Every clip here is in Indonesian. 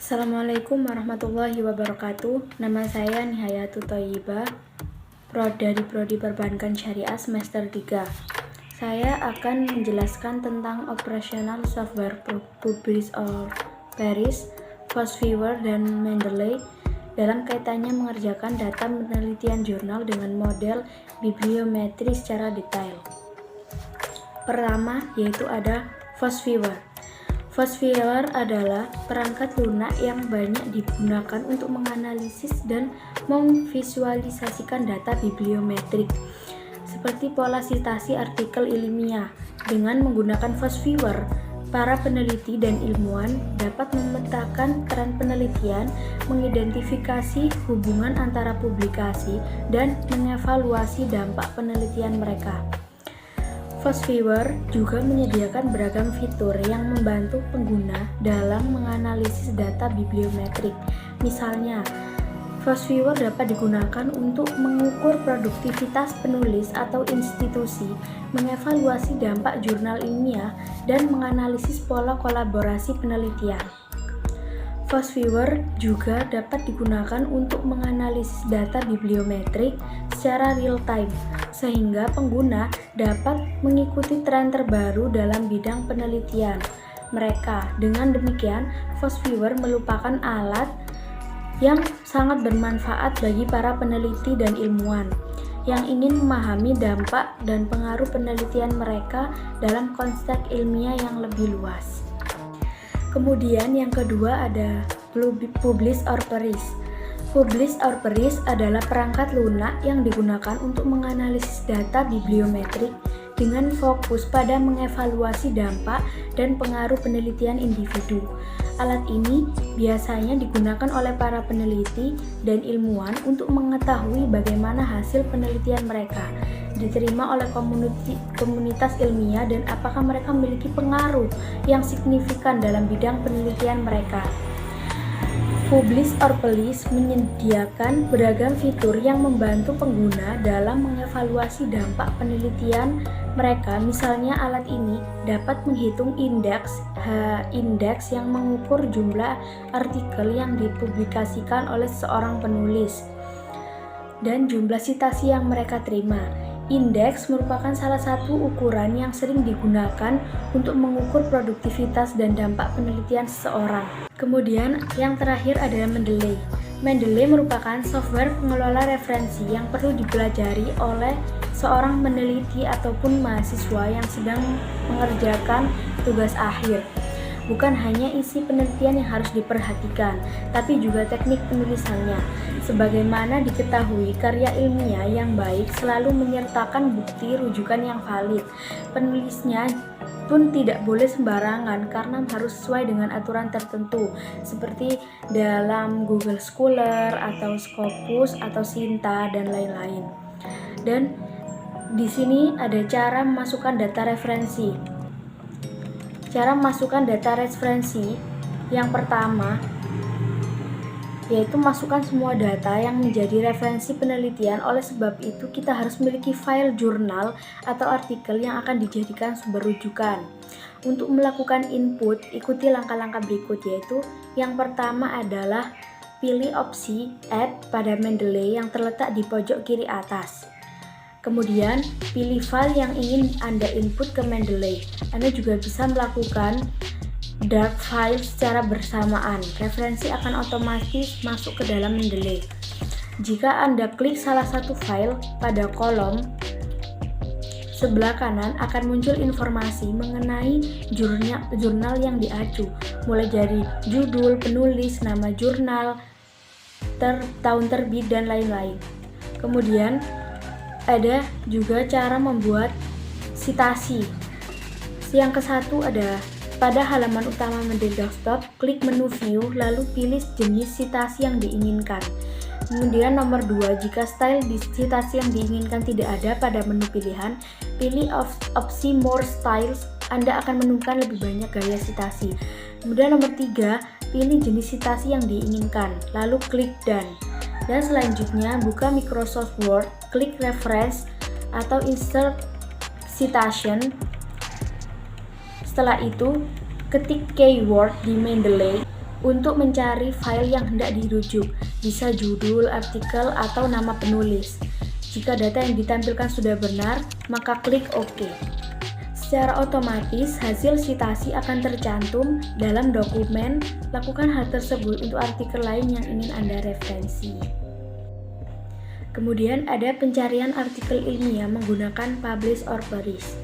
Assalamualaikum warahmatullahi wabarakatuh. Nama saya Nihayatu Thoyibah, dari Prodi Perbankan Syariah semester 3. Saya akan menjelaskan tentang operasional software Publish or Perish, Fosviewer, dan Mendeley dalam kaitannya mengerjakan data penelitian jurnal dengan model bibliometri secara detail. Pertama, yaitu ada Fosviewer. Fosviewer adalah perangkat lunak yang banyak digunakan untuk menganalisis dan memvisualisasikan data bibliometrik, seperti pola sitasi artikel ilmiah. Dengan menggunakan Fosviewer, para peneliti dan ilmuwan dapat memetakan tren penelitian, mengidentifikasi hubungan antara publikasi, dan mengevaluasi dampak penelitian mereka. Fosviewer juga menyediakan beragam fitur yang membantu pengguna dalam menganalisis data bibliometrik. Misalnya, Fosviewer dapat digunakan untuk mengukur produktivitas penulis atau institusi, mengevaluasi dampak jurnal ilmiah, dan menganalisis pola kolaborasi penelitian. Fosviewer juga dapat digunakan untuk menganalisis data bibliometrik secara real-time, sehingga pengguna dapat mengikuti tren terbaru dalam bidang penelitian mereka. Dengan demikian, Fosviewer merupakan alat yang sangat bermanfaat bagi para peneliti dan ilmuwan yang ingin memahami dampak dan pengaruh penelitian mereka dalam konteks ilmiah yang lebih luas. Kemudian yang kedua ada Publish or Perish. Publish or Perish adalah perangkat lunak yang digunakan untuk menganalisis data bibliometrik dengan fokus pada mengevaluasi dampak dan pengaruh penelitian individu. Alat ini biasanya digunakan oleh para peneliti dan ilmuwan untuk mengetahui bagaimana hasil penelitian mereka diterima oleh komunitas ilmiah dan apakah mereka memiliki pengaruh yang signifikan dalam bidang penelitian mereka. Publish or Perish menyediakan beragam fitur yang membantu pengguna dalam mengevaluasi dampak penelitian mereka. Misalnya, alat ini dapat menghitung indeks yang mengukur jumlah artikel yang dipublikasikan oleh seorang penulis dan jumlah sitasi yang mereka terima. Indeks merupakan salah satu ukuran yang sering digunakan untuk mengukur produktivitas dan dampak penelitian seseorang. Kemudian yang terakhir adalah Mendeley. Mendeley merupakan software pengelola referensi yang perlu dipelajari oleh seorang peneliti ataupun mahasiswa yang sedang mengerjakan tugas akhir. Bukan hanya isi penelitian yang harus diperhatikan, tapi juga teknik penulisannya. Sebagaimana diketahui, karya ilmiah yang baik selalu menyertakan bukti rujukan yang valid. Penulisnya pun tidak boleh sembarangan karena harus sesuai dengan aturan tertentu, seperti dalam Google Scholar atau Scopus atau Sinta dan lain-lain. Dan di sini ada cara memasukkan data referensi. Cara memasukkan data referensi yang pertama yaitu masukkan semua data yang menjadi referensi penelitian. Oleh sebab itu, kita harus memiliki file jurnal atau artikel yang akan dijadikan sumber rujukan. Untuk melakukan input, ikuti langkah-langkah berikut, yaitu yang pertama adalah pilih opsi Add pada Mendeley yang terletak di pojok kiri atas. Kemudian, pilih file yang ingin Anda input ke Mendeley. Anda juga bisa melakukan dark file secara bersamaan. Referensi akan otomatis masuk ke dalam Mendeley. Jika Anda klik salah satu file, pada kolom sebelah kanan akan muncul informasi mengenai jurnal yang diacu, mulai dari judul, penulis, nama jurnal, tahun terbit, dan lain-lain. Kemudian, ada juga cara membuat sitasi. Yang ke-1 ada pada halaman utama Mendeley Desktop, klik menu View, lalu pilih jenis sitasi yang diinginkan. Kemudian nomor 2, jika style di sitasi yang diinginkan tidak ada pada menu pilihan, pilih opsi More Styles. Anda akan menemukan lebih banyak gaya sitasi. Kemudian nomor 3, pilih jenis sitasi yang diinginkan, lalu klik Done. Dan selanjutnya, buka Microsoft Word, klik Reference atau Insert Citation. Setelah itu, ketik keyword di Mendeley untuk mencari file yang hendak dirujuk, bisa judul, artikel, atau nama penulis. Jika data yang ditampilkan sudah benar, maka klik OK. Secara otomatis, hasil citasi akan tercantum dalam dokumen. Lakukan hal tersebut untuk artikel lain yang ingin Anda referensi. Kemudian ada pencarian artikel ilmiah menggunakan Publish or Perish.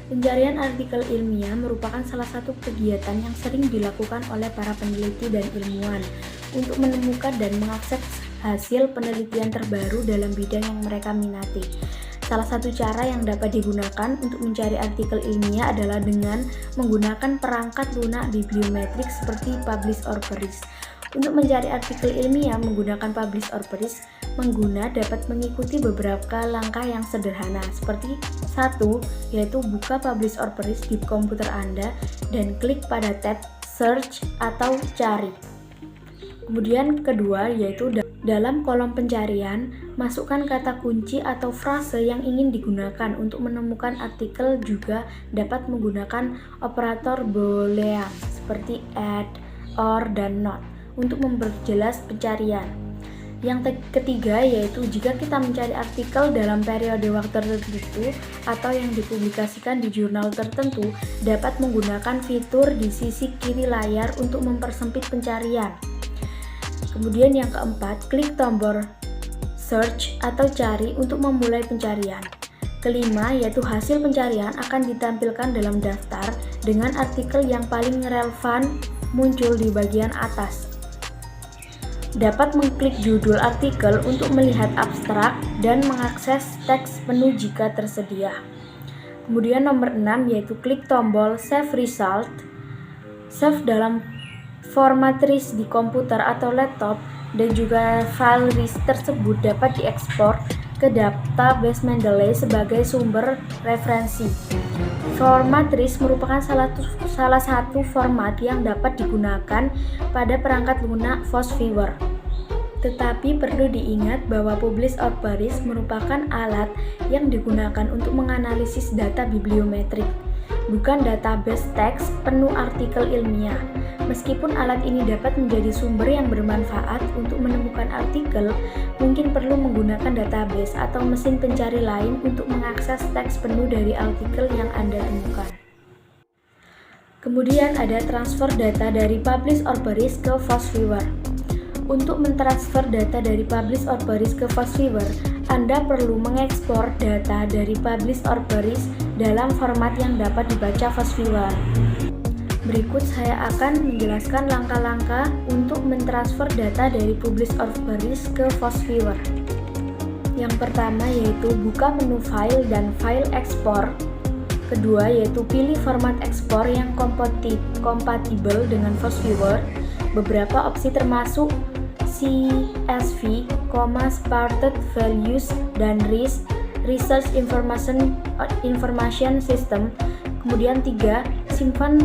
Pencarian artikel ilmiah merupakan salah satu kegiatan yang sering dilakukan oleh para peneliti dan ilmuwan untuk menemukan dan mengakses hasil penelitian terbaru dalam bidang yang mereka minati. Salah satu cara yang dapat digunakan untuk mencari artikel ilmiah adalah dengan menggunakan perangkat lunak bibliometrik seperti Publish or Perish. Untuk mencari artikel ilmiah menggunakan Publish or Perish, pengguna dapat mengikuti beberapa langkah yang sederhana, seperti 1. Yaitu buka Publish or Perish di komputer Anda dan klik pada tab Search atau Cari. Kemudian kedua, yaitu dalam kolom pencarian, masukkan kata kunci atau frase yang ingin digunakan untuk menemukan artikel. Juga dapat menggunakan operator boolean seperti add, or, dan not untuk memperjelas pencarian. Yang ketiga, yaitu jika kita mencari artikel dalam periode waktu tertentu atau yang dipublikasikan di jurnal tertentu, dapat menggunakan fitur di sisi kiri layar untuk mempersempit pencarian. Kemudian yang keempat, klik tombol search atau cari untuk memulai pencarian. Kelima, yaitu hasil pencarian akan ditampilkan dalam daftar dengan artikel yang paling relevan muncul di bagian atas. Dapat mengklik judul artikel untuk melihat abstrak dan mengakses teks penuh jika tersedia. Kemudian nomor 6, yaitu klik tombol Save Result. Save dalam format RIS di komputer atau laptop, dan juga file RIS tersebut dapat diekspor ke database Mendeley sebagai sumber referensi. Format RIS merupakan salah satu format yang dapat digunakan pada perangkat lunak FastViewer. Tetapi perlu diingat bahwa Publish or Perish merupakan alat yang digunakan untuk menganalisis data bibliometrik, bukan database teks penuh artikel ilmiah. Meskipun alat ini dapat menjadi sumber yang bermanfaat untuk menemukan artikel, mungkin perlu menggunakan database atau mesin pencari lain untuk mengakses teks penuh dari artikel yang Anda temukan. Kemudian ada transfer data dari Publish or Perish ke FastViewer. Untuk mentransfer data dari Publish or Perish ke FastViewer, Anda perlu mengekspor data dari Publish or Perish dalam format yang dapat dibaca FastViewer. Berikut saya akan menjelaskan langkah-langkah untuk mentransfer data dari Publish or Perish ke FastViewer. Yang pertama yaitu buka menu file dan file export. Kedua yaitu pilih format ekspor yang kompatibel dengan FastViewer. Beberapa opsi termasuk CSV, Sparted Values, dan RIS, Research Information System. Kemudian 3, simpan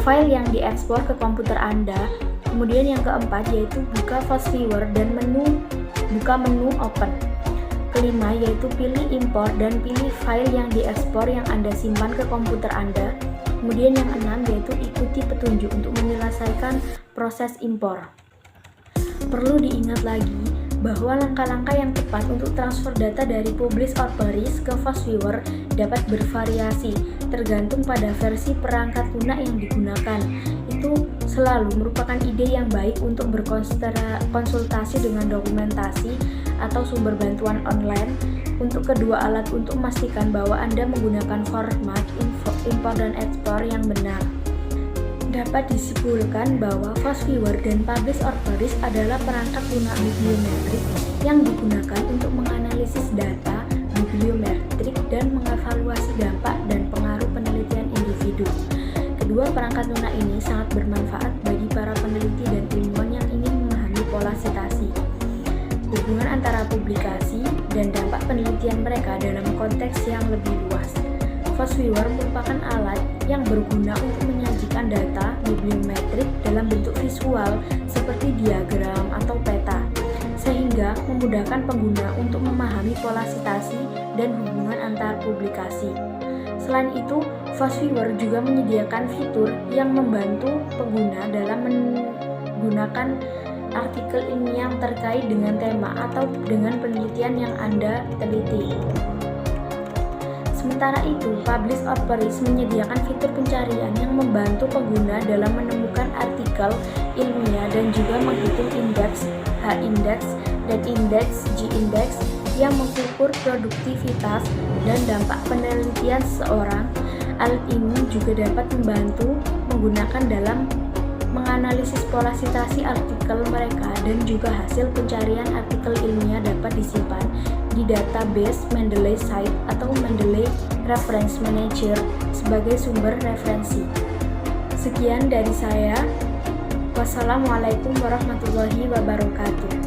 file yang diekspor ke komputer Anda. Kemudian yang keempat yaitu buka FastViewer dan buka menu Open. Kelima yaitu pilih import dan pilih file yang diekspor yang Anda simpan ke komputer Anda. Kemudian yang keenam yaitu ikuti petunjuk untuk menyelesaikan proses impor. Perlu diingat lagi bahwa langkah-langkah yang tepat untuk transfer data dari Publish or Perish ke FastViewer dapat bervariasi tergantung pada versi perangkat lunak yang digunakan. Itu selalu merupakan ide yang baik untuk berkonsultasi dengan dokumentasi atau sumber bantuan online untuk kedua alat untuk memastikan bahwa Anda menggunakan format import dan ekspor yang benar. Dapat disimpulkan bahwa FastViewer dan Publish or Perish adalah perangkat lunak bibliometrik yang digunakan untuk menganalisis data bibliometrik dan mengevaluasi dampak dan pengaruh penelitian individu. Kedua perangkat lunak ini sangat bermanfaat bagi para peneliti dan ilmuwan yang ingin memahami pola citasi, hubungan antara publikasi, dan dampak penelitian mereka dalam konteks yang lebih luas. FastViewer merupakan alat yang berguna untuk menyajikan data bibliometrik dalam bentuk visual seperti diagram atau peta, sehingga memudahkan pengguna untuk memahami pola citasi dan hubungan antar publikasi. Selain itu, FastViewer juga menyediakan fitur yang membantu pengguna dalam menggunakan artikel ilmiah yang terkait dengan tema atau dengan penelitian yang Anda teliti. Sementara itu, Publish or Perish menyediakan fitur pencarian yang membantu pengguna dalam menemukan artikel ilmiah dan juga menghitung indeks H-index dan indeks G-index yang mengukur produktivitas dan dampak penelitian seseorang. Alat ini juga dapat membantu menggunakan dalam menganalisis pola citasi artikel mereka, dan juga hasil pencarian artikel ilmiah dapat disimpan di database Mendeley Site atau Mendeley Reference Manager sebagai sumber referensi. Sekian dari saya. Wassalamualaikum warahmatullahi wabarakatuh.